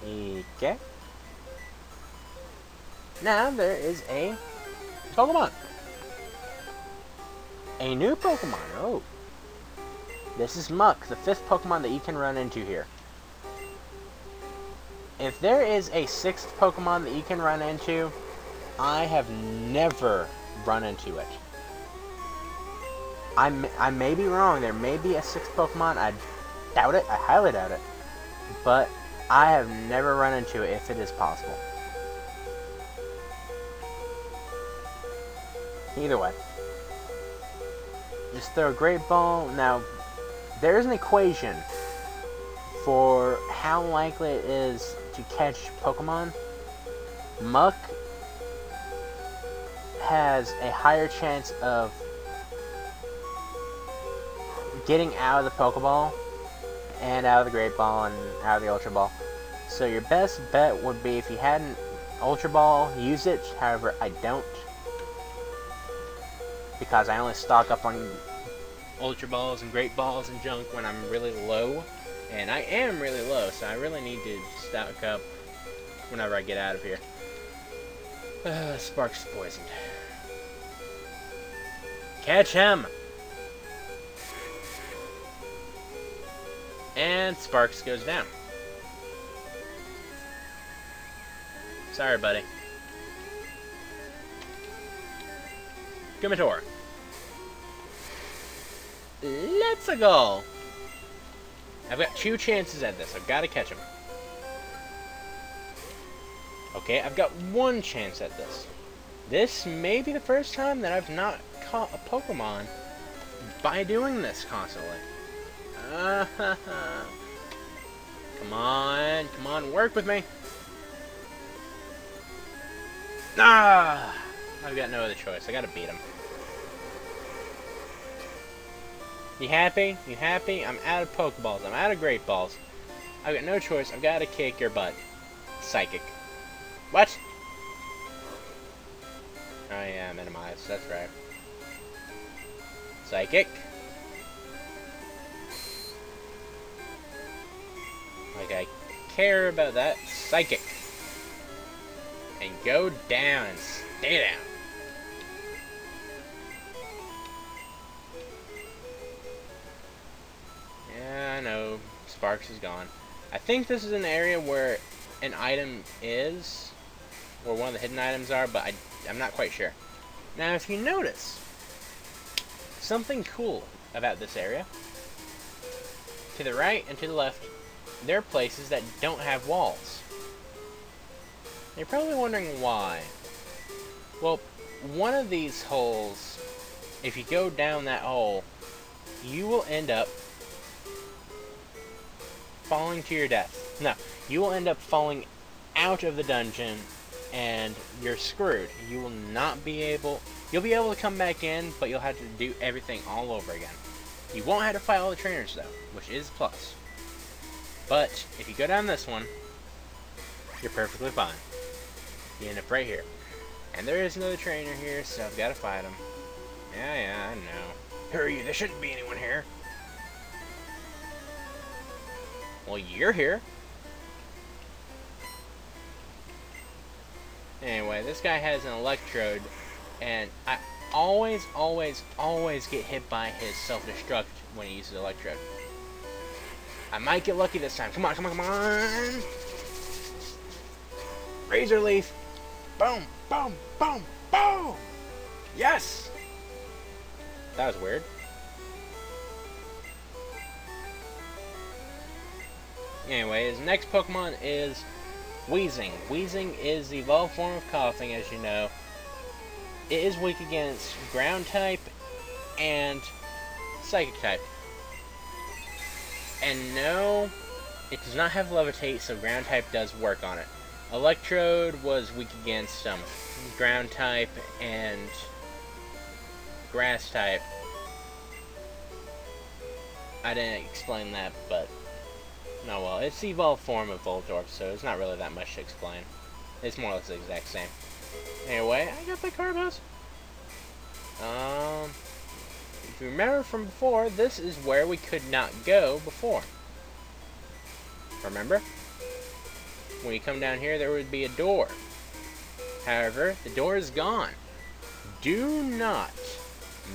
Okay. Now there is a Pokemon. A new Pokemon. Oh. This is Muck, the 5th Pokemon that you can run into here. If there is a 6th Pokemon that you can run into, I have never run into it. I may be wrong. There may be a 6th Pokemon. I doubt it. I highly doubt it. But I have never run into it if it is possible. Either way. Just throw a Great Ball. Now, there is an equation for how likely it is to catch Pokemon. Muck has a higher chance of getting out of the Pokeball and out of the Great Ball and out of the Ultra Ball. So your best bet would be if you had an Ultra Ball, use it. However, I don't, because I only stock up on Ultra Balls and Great Balls and junk when I'm really low, and I am really low, so I really need to stock up whenever I get out of here. Spark's poisoned. Catch him! And Sparks goes down. Sorry, buddy. Gumator. Let's go! I've got 2 chances at this. I've got to catch him. Okay, I've got 1 chance at this. This may be the first time that I've not caught a Pokemon by doing this constantly. Come on, work with me. Ah! I've got no other choice. I gotta beat him. You happy? You happy? I'm out of Pokeballs. I'm out of Great Balls. I've got no choice. I've gotta kick your butt. Psychic. What? Oh yeah, minimize. That's right. Psychic. Like I care about that. Psychic. And go down and stay down. Yeah, I know. Sparks is gone. I think this is an area where an item is, or one of the hidden items are, but I'm not quite sure. Now, if you notice, something cool about this area, to the right and to the left, there are places that don't have walls. You're probably wondering why. Well, one of these holes, if you go down that hole, you will end up falling to your death. No, you will end up falling out of the dungeon and you're screwed. You will not be able... You'll be able to come back in, but you'll have to do everything all over again. You won't have to fight all the trainers, though, which is a plus. But, if you go down this one, you're perfectly fine. You end up right here. And there is another trainer here, so I've got to fight him. Yeah, I know. Who are you? There shouldn't be anyone here. Well, you're here. Anyway, this guy has an electrode, and I always get hit by his self-destruct when he uses electrode. I might get lucky this time. Come on! Razor Leaf! Boom! Yes! That was weird. Anyway, his next Pokemon is Wheezing. Wheezing is the evolved form of Coughing, as you know. It is weak against Ground type and Psychic type. And no, it does not have Levitate, so Ground type does work on it. Electrode was weak against Ground type and Grass type. I didn't explain that, but no, well, it's the evolved form of Voltorb, so it's not really that much to explain. It's more or less the exact same. Anyway, I got my Carbos. If you remember from before, this is where we could not go before. Remember? when you come down here, there would be a door. However, the door is gone. Do not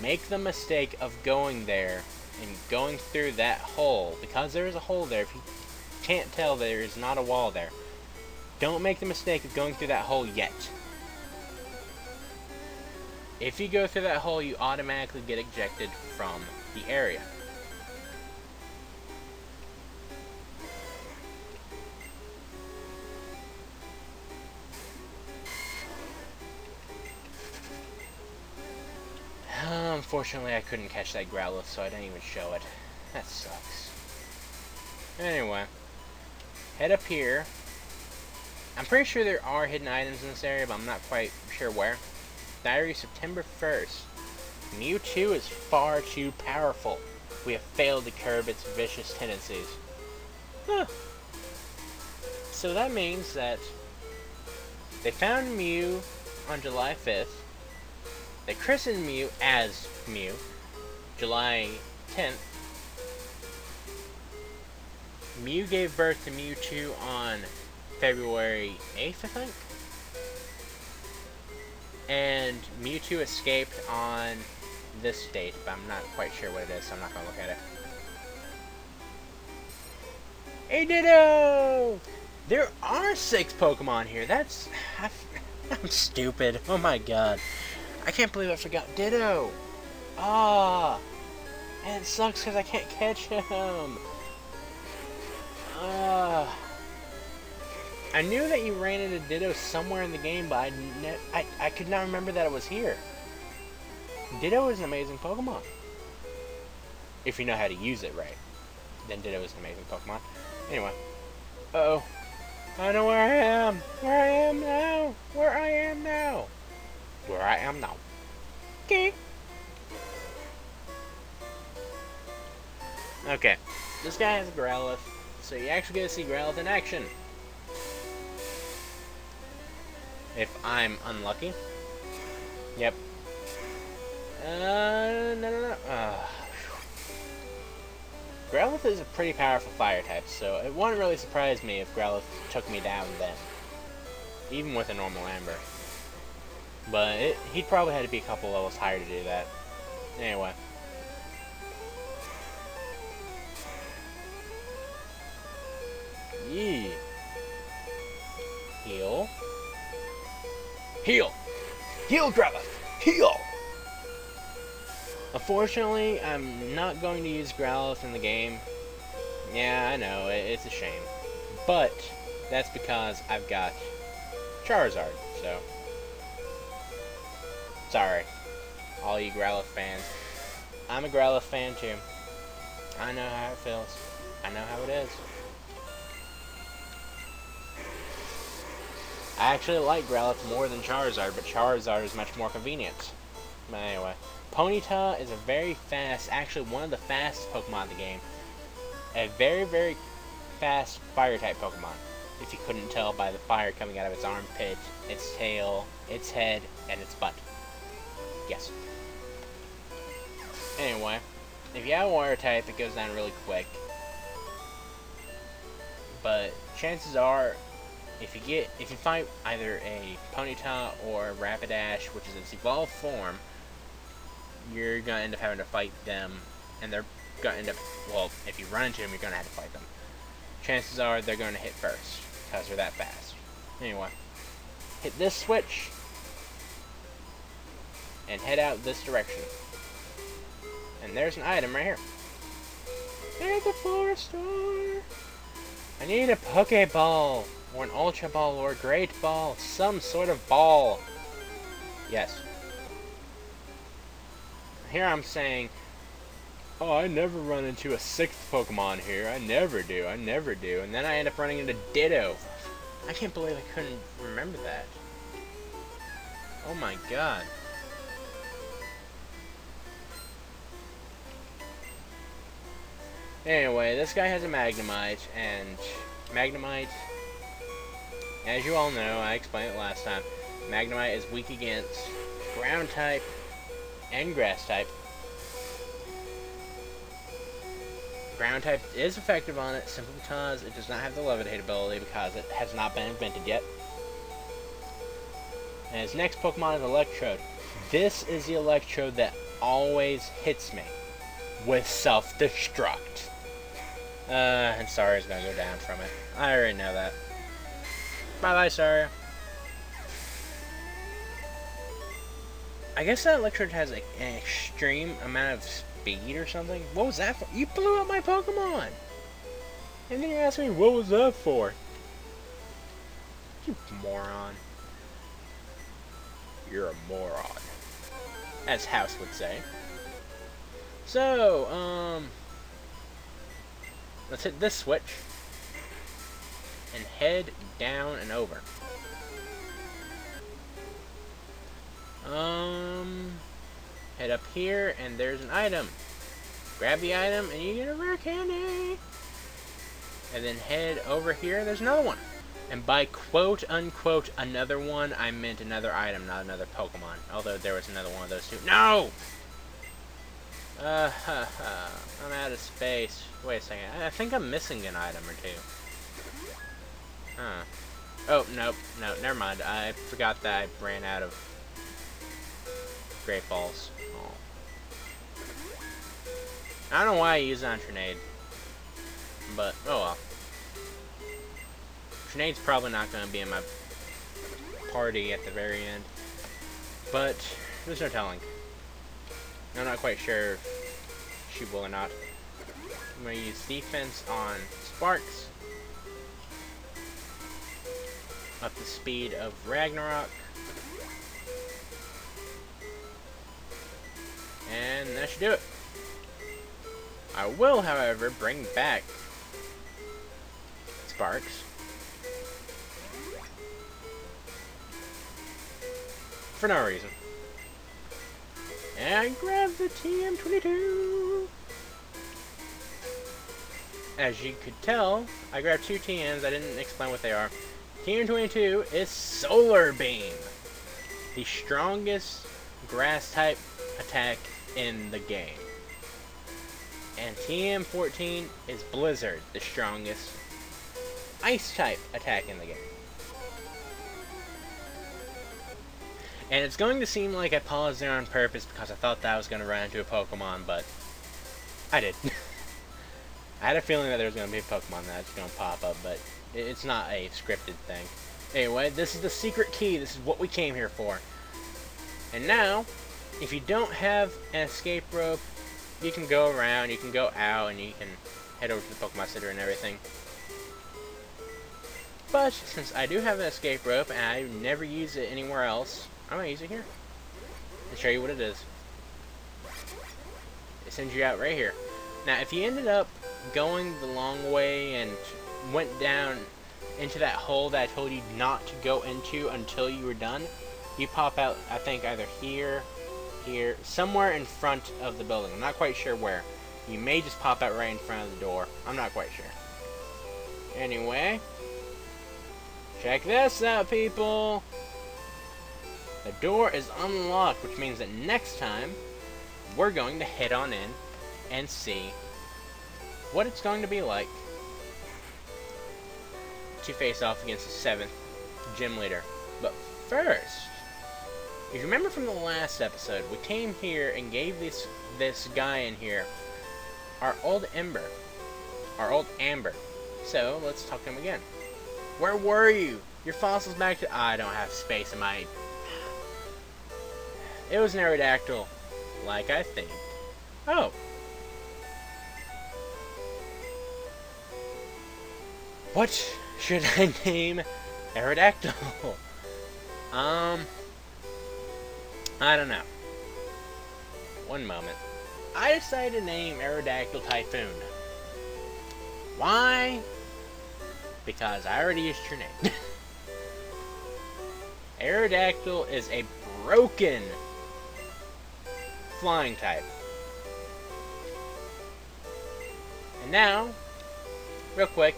make the mistake of going there and going through that hole, because there is a hole there. If you can't tell, there is not a wall there. Don't make the mistake of going through that hole yet. If you go through that hole, you automatically get ejected from the area. Unfortunately, I couldn't catch that Growlithe, so I didn't even show it. That sucks. Anyway, head up here. I'm pretty sure there are hidden items in this area, but I'm not quite sure where. Diary September 1st. Mewtwo is far too powerful. We have failed to curb its vicious tendencies. Huh. So that means that they found Mew on July 5th. They christened Mew as Mew, July 10th. Mew gave birth to Mewtwo on February 8th, I think. And Mewtwo escaped on this date, but I'm not quite sure what it is, so I'm not going to look at it. Hey, Ditto! There are 6 Pokemon here. That's... I'm stupid. Oh my god. I can't believe I forgot Ditto. Ah, and it sucks because I can't catch him. I knew that you ran into Ditto somewhere in the game, but I could not remember that it was here. Ditto is an amazing Pokemon. If you know how to use it right, then Ditto is an amazing Pokemon. Anyway, uh-oh. I know where I am. Where I am now. Where I am now. Where I am now. Okay. Okay. This guy has a Growlithe, so you actually get to see Growlithe in action. If I'm unlucky. Yep. No. Growlithe is a pretty powerful fire type, so it wouldn't really surprise me if Growlithe took me down then. Even with a normal Amber. But he'd probably have to be a couple levels higher to do that. Anyway. Yee. Heal. Heal! Heal, Growlithe! Heal! Unfortunately, I'm not going to use Growlithe in the game. Yeah, I know, it's a shame. But, that's because I've got Charizard, so... Sorry, all you Growlithe fans. I'm a Growlithe fan too. I know how it feels. I know how it is. I actually like Growlithe more than Charizard, but Charizard is much more convenient. But anyway, Ponyta is a very fast, actually one of the fastest Pokemon in the game. A very, very fast Fire-type Pokemon. If you couldn't tell by the fire coming out of its armpit, its tail, its head, and its butt. Yes. Anyway, if you have a water type, it goes down really quick. But chances are, if you fight either a Ponyta or a Rapidash, which is its evolved form, you're gonna end up having to fight them, and they're gonna end up, well, if you run into them, you're gonna have to fight them. Chances are they're gonna hit first, because they're that fast. Anyway, hit this switch, and head out this direction. And there's an item right here. There's a floor store. I need a Pokeball, or an Ultra Ball, or a Great Ball, some sort of ball. Yes. Here I'm saying, oh, I never run into a 6th Pokemon here. I never do. And then I end up running into Ditto. I can't believe I couldn't remember that. Oh my god. Anyway, this guy has a Magnemite, and Magnemite, as you all know, I explained it last time, Magnemite is weak against Ground type and Grass type. Ground type is effective on it simply because it does not have the levitate ability because it has not been invented yet. And his next Pokemon is Electrode. This is the Electrode that always hits me with self-destruct. And Saria's gonna go down from it. I already know that. Bye-bye, Saria. I guess that Electrode has an extreme amount of speed or something. What was that for? You blew up my Pokemon! And then you asked me, what was that for? You moron. You're a moron. As House would say. So, let's hit this switch. And head down and over. Head up here, and there's an item. Grab the item, and you get a rare candy. And then head over here, there's another one. And by quote-unquote another one, I meant another item, not another Pokemon. Although there was another one of those two. No! I'm out of space. Wait a second. I think I'm missing an item or two. Huh. Oh, nope. No, never mind. I forgot that I ran out of Great Balls. Oh. I don't know why I used it on Trinade. But, oh well. Trinade's probably not going to be in my party at the very end. But, there's no telling. I'm not quite sure if she will or not. I'm going to use defense on Sparks. Up the speed of Ragnarok. And that should do it. I will, however, bring back Sparks. For no reason. And I grabbed the TM22. As you could tell, I grabbed two TMs. I didn't explain what they are. TM22 is Solar Beam. The strongest grass type attack in the game. And TM14 is Blizzard, the strongest ice type attack in the game. And it's going to seem like I paused there on purpose because I thought that I was going to run into a Pokemon, but I did. I had a feeling that there was going to be a Pokemon that's going to pop up, but it's not a scripted thing. Anyway, this is the secret key. This is what we came here for. And now, if you don't have an escape rope, you can go around, you can go out, and you can head over to the Pokemon Center and everything. But, since I do have an escape rope, and I never use it anywhere else, I'm going to use it here. And show you what it is. It sends you out right here. Now, if you ended up going the long way and went down into that hole that I told you not to go into until you were done, you pop out, I think, either here, here, somewhere in front of the building. I'm not quite sure where. You may just pop out right in front of the door. I'm not quite sure. Anyway, check this out, people. The door is unlocked, which means that next time, we're going to head on in and see what it's going to be like to face off against the 7th gym leader. But first, if you remember from the last episode, we came here and gave this guy in here our old Amber. So, let's talk to him again. Where were you? Your fossil's back to... I don't have space in my... It was an Aerodactyl, like I think. Oh. What should I name Aerodactyl? I don't know. One moment. I decided to name Aerodactyl Typhoon. Why? Because I already used your name. Aerodactyl is a broken flying type. And now, real quick.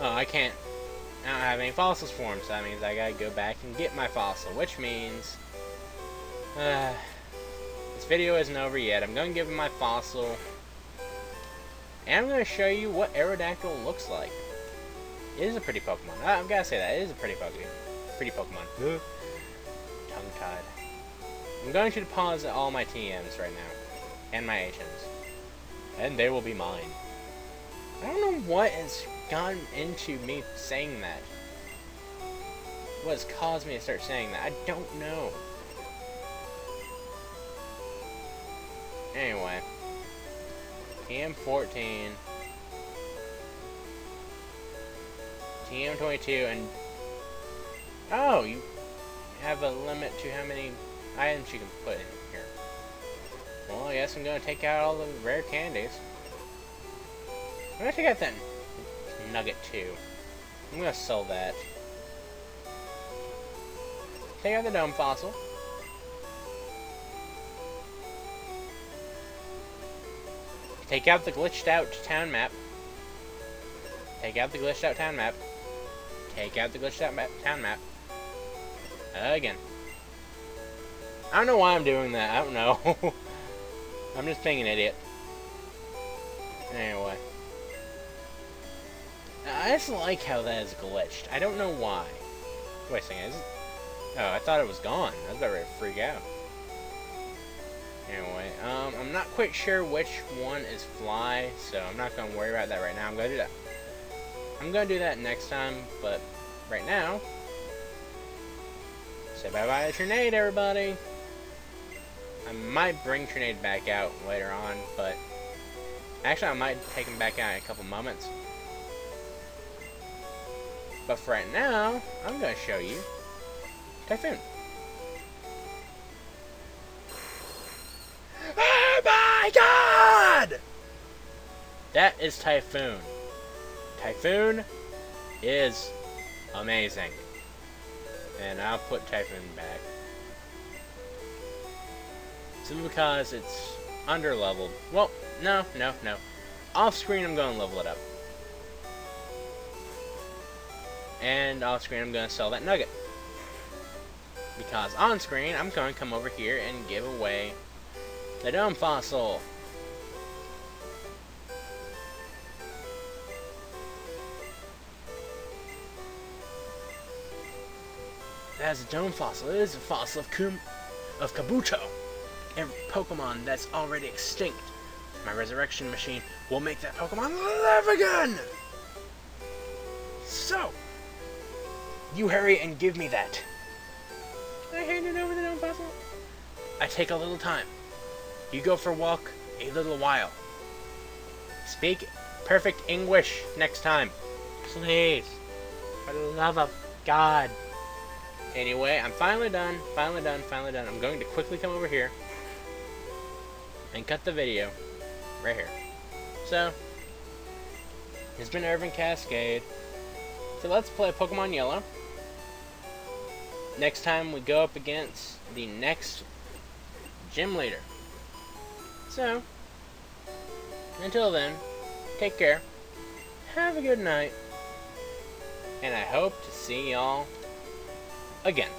Oh, I don't have any fossils for him, so that means I gotta go back and get my fossil, which means this this video isn't over yet. I'm going to give him my fossil. And I'm going to show you what Aerodactyl looks like. It is a pretty Pokemon. I've got to say that. It is a pretty Pokemon. Tongue-tied. I'm going to deposit all my TMs right now. And my HMs. And they will be mine. I don't know what has gotten into me saying that. What has caused me to start saying that? I don't know. Anyway. TM14. TM22 and... Oh, you have a limit to how many items you can put in here. Well, I guess I'm going to take out all the rare candies. I'm going to take out that nugget too. I'm going to sell that. Take out the dome fossil. Take out the glitched out town map. Take out the glitched out town map. Take out the glitched out town map. Again. I don't know why I'm doing that. I don't know. I'm just being an idiot. Anyway. I just like how that is glitched. I don't know why. Wait a second. Is it... Oh, I thought it was gone. I was about ready to freak out. Anyway, I'm not quite sure which one is fly, so I'm not going to worry about that right now. I'm going to do that. I'm going to do that next time, but right now, say bye-bye to Trinade, everybody. I might bring Trinade back out later on, but actually I might take him back out in a couple moments. But for right now, I'm going to show you Typhoon. Oh my god! That is Typhoon. Typhoon is amazing. And I'll put Typhoon back. Simply because it's under-leveled. Well, no. Off screen, I'm going to level it up. And off screen, I'm going to sell that nugget. Because on screen, I'm going to come over here and give away the dome fossil. That is a dome fossil. It is a fossil of Kabuto, a Pokemon that's already extinct. My resurrection machine will make that Pokemon live again! So, you hurry and give me that. I handed over the dome fossil. I take a little time. You go for a walk a little while. Speak perfect English next time. Please. For the love of God. Anyway, I'm finally done. I'm going to quickly come over here and cut the video right here. So, it's been Irvin Cascade. So let's play Pokemon Yellow. Next time we go up against the next gym leader. So, until then, take care, have a good night, and I hope to see y'all again.